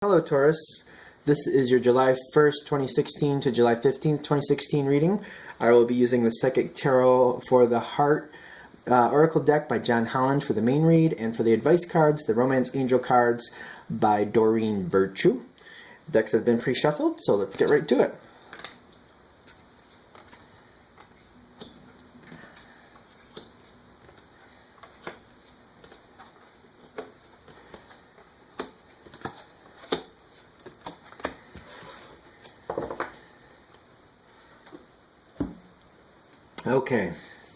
Hello Taurus, this is your July 1st, 2016 to July 15th, 2016 reading. I will be using the Psychic Tarot for the Heart Oracle deck by John Holland for the main read, and for the advice cards, the Romance Angel cards by Doreen Virtue. Decks have been pre-shuffled, so let's get right to it. Okay,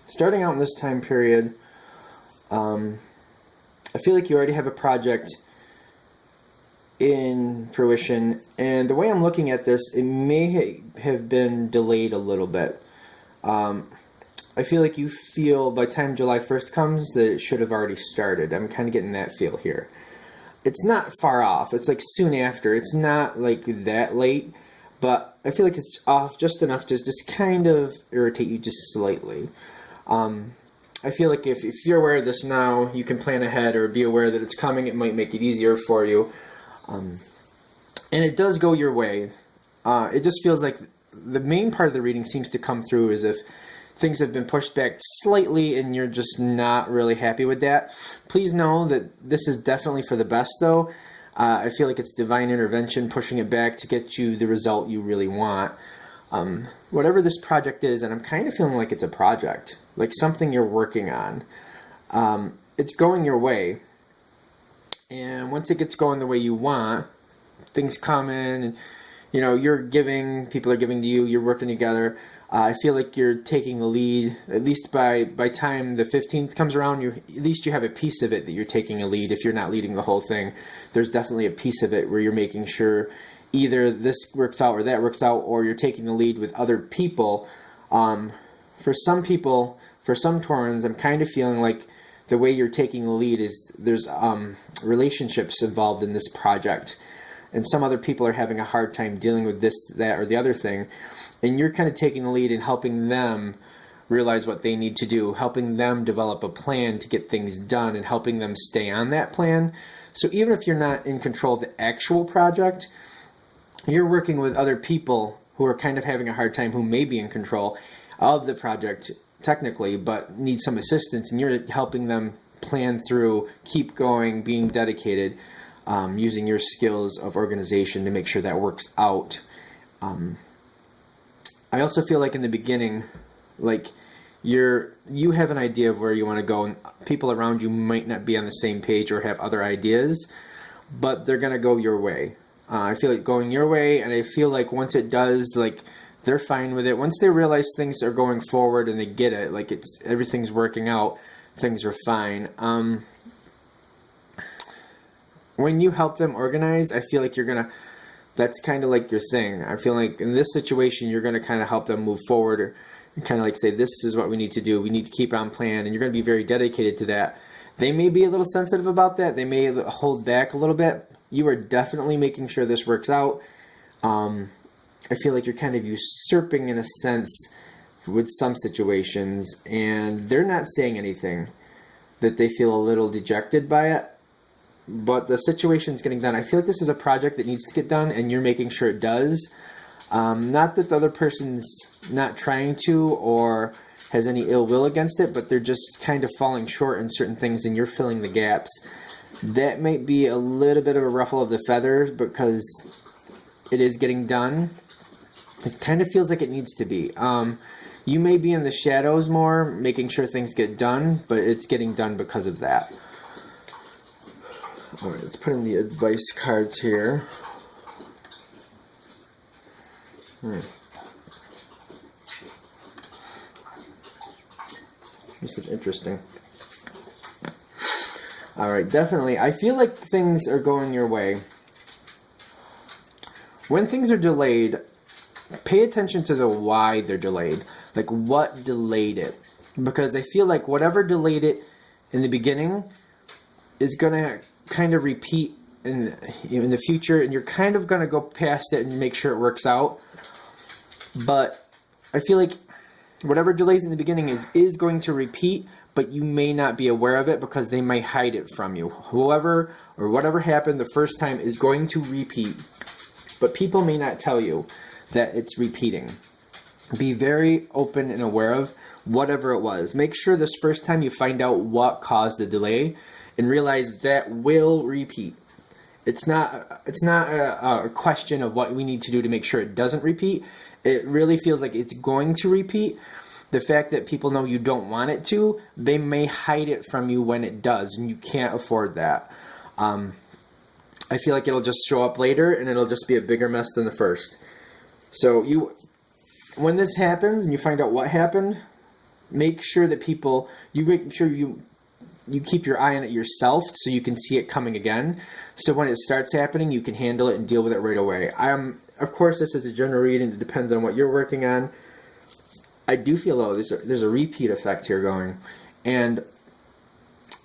starting out in this time period, I feel like you already have a project in fruition, and the way I'm looking at this, it may have been delayed a little bit. I feel like you feel by the time July 1st comes that it should have already started. I'm kind of getting that feel here. It's not far off. It's like soon after. It's not like that late. But I feel like it's off just enough to just kind of irritate you just slightly. I feel like if you're aware of this now, you can plan ahead or be aware that it's coming. It might make it easier for you. And it does go your way. It just feels like the main part of the reading seems to come through as if things have been pushed back slightly and you're just not really happy with that. Please know that this is definitely for the best, though. I feel like it's divine intervention pushing it back to get you the result you really want. Whatever this project is, and I'm kind of feeling like it's a project, like something you're working on. It's going your way. And once it gets going the way you want, things come in, and you're giving, people are giving to you, you're working together. I feel like you're taking the lead, at least by time the 15th comes around, at least you have a piece of it that you're taking a lead. If you're not leading the whole thing, there's definitely a piece of it where you're making sure either this works out or that works out, or you're taking the lead with other people. For some people, for some Taurans, I'm kind of feeling like the way you're taking the lead is there's relationships involved in this project. And some other people are having a hard time dealing with this, that, or the other thing. And you're kind of taking the lead and helping them realize what they need to do, helping them develop a plan to get things done, and helping them stay on that plan. So even if you're not in control of the actual project, you're working with other people who are kind of having a hard time, who may be in control of the project technically, but need some assistance, and you're helping them plan through, keep going, being dedicated, using your skills of organization to make sure that works out. I also feel like in the beginning, like you have an idea of where you want to go, and people around you might not be on the same page or have other ideas, but they're going to go your way. I feel like going your way, and I feel like once it does, like they're fine with it. Once they realize things are going forward and they get it, like everything's working out, things are fine. When you help them organize, I feel like that's kind of like your thing. I feel like in this situation, you're going to kind of help them move forward, or kind of like say, this is what we need to do. We need to keep on plan, and you're going to be very dedicated to that. They may be a little sensitive about that. They may hold back a little bit. You are definitely making sure this works out. I feel like you're kind of usurping in a sense with some situations, and they're not saying anything, that they feel a little dejected by it. But the situation's getting done. I feel like this is a project that needs to get done, and you're making sure it does. Not that the other person's not trying to or has any ill will against it, but they're just kind of falling short in certain things, and you're filling the gaps. That might be a little bit of a ruffle of the feathers because it is getting done. It kind of feels like it needs to be. You may be in the shadows more, making sure things get done, but it's getting done because of that. Alright, let's put in the advice cards here. This is interesting. Alright, definitely. I feel like things are going your way. When things are delayed, pay attention to the why they're delayed. Like, what delayed it? Because I feel like whatever delayed it in the beginning is going to kind of repeat in the future, and you're kind of going to go past it and make sure it works out. But I feel like whatever delays in the beginning is going to repeat, but you may not be aware of it because they may hide it from you. Whoever or whatever happened the first time is going to repeat, but people may not tell you that it's repeating. Be very open and aware of whatever it was. Make sure this first time you find out what caused the delay and realize that will repeat. It's not a question of what we need to do to make sure it doesn't repeat. It really feels like it's going to repeat. The fact that people know you don't want it to, they may hide it from you when it does, and you can't afford that. I feel like it'll just show up later, and it'll just be a bigger mess than the first. So when this happens and you find out what happened, make sure that you keep your eye on it yourself so you can see it coming again. So when it starts happening, you can handle it and deal with it right away. Of course, this is a general read and it depends on what you're working on. I do feel though there's a repeat effect here going, and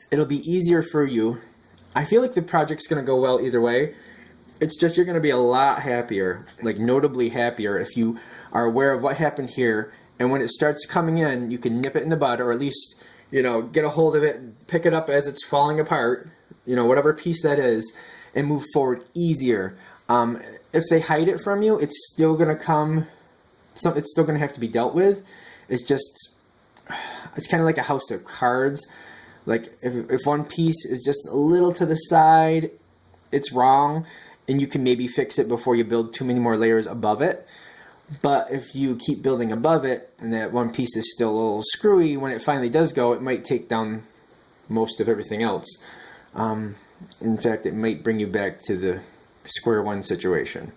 it'll be easier for you. I feel like the project's going to go well either way. It's just you're going to be a lot happier, like notably happier, if you are aware of what happened here, and when it starts coming in, you can nip it in the bud, or at least, get a hold of it and pick it up as it's falling apart, whatever piece that is, and move forward easier. If they hide it from you, it's still going to come, it's still going to have to be dealt with. It's kind of like a house of cards. Like if one piece is just a little to the side, it's wrong, and you can maybe fix it before you build too many more layers above it. But if you keep building above it and that one piece is still a little screwy, when it finally does go, it might take down most of everything else. In fact, it might bring you back to the square one situation.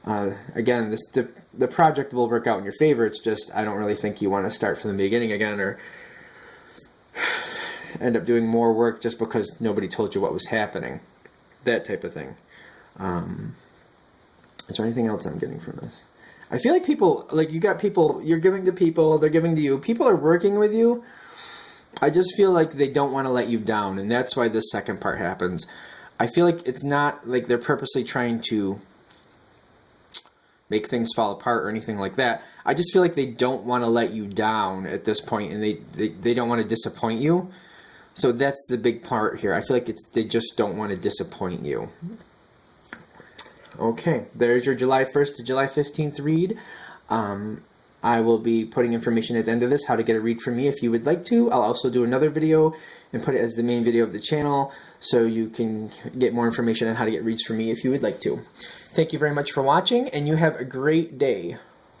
Again, the project will work out in your favor. It's just I don't really think you want to start from the beginning again or end up doing more work just because nobody told you what was happening. That type of thing. Is there anything else I'm getting from this? I feel like people, you got people, you're giving to people, they're giving to you. People are working with you. I just feel like they don't want to let you down, and that's why this second part happens. I feel like it's not like they're purposely trying to make things fall apart or anything like that. I just feel like they don't want to let you down at this point, and they don't want to disappoint you. So that's the big part here. I feel like they just don't want to disappoint you. Okay, there's your July 1st to July 15th read. I will be putting information at the end of this, how to get a read from me if you would like to. I'll also do another video and put it as the main video of the channel so you can get more information on how to get reads from me if you would like to. Thank you very much for watching, and you have a great day.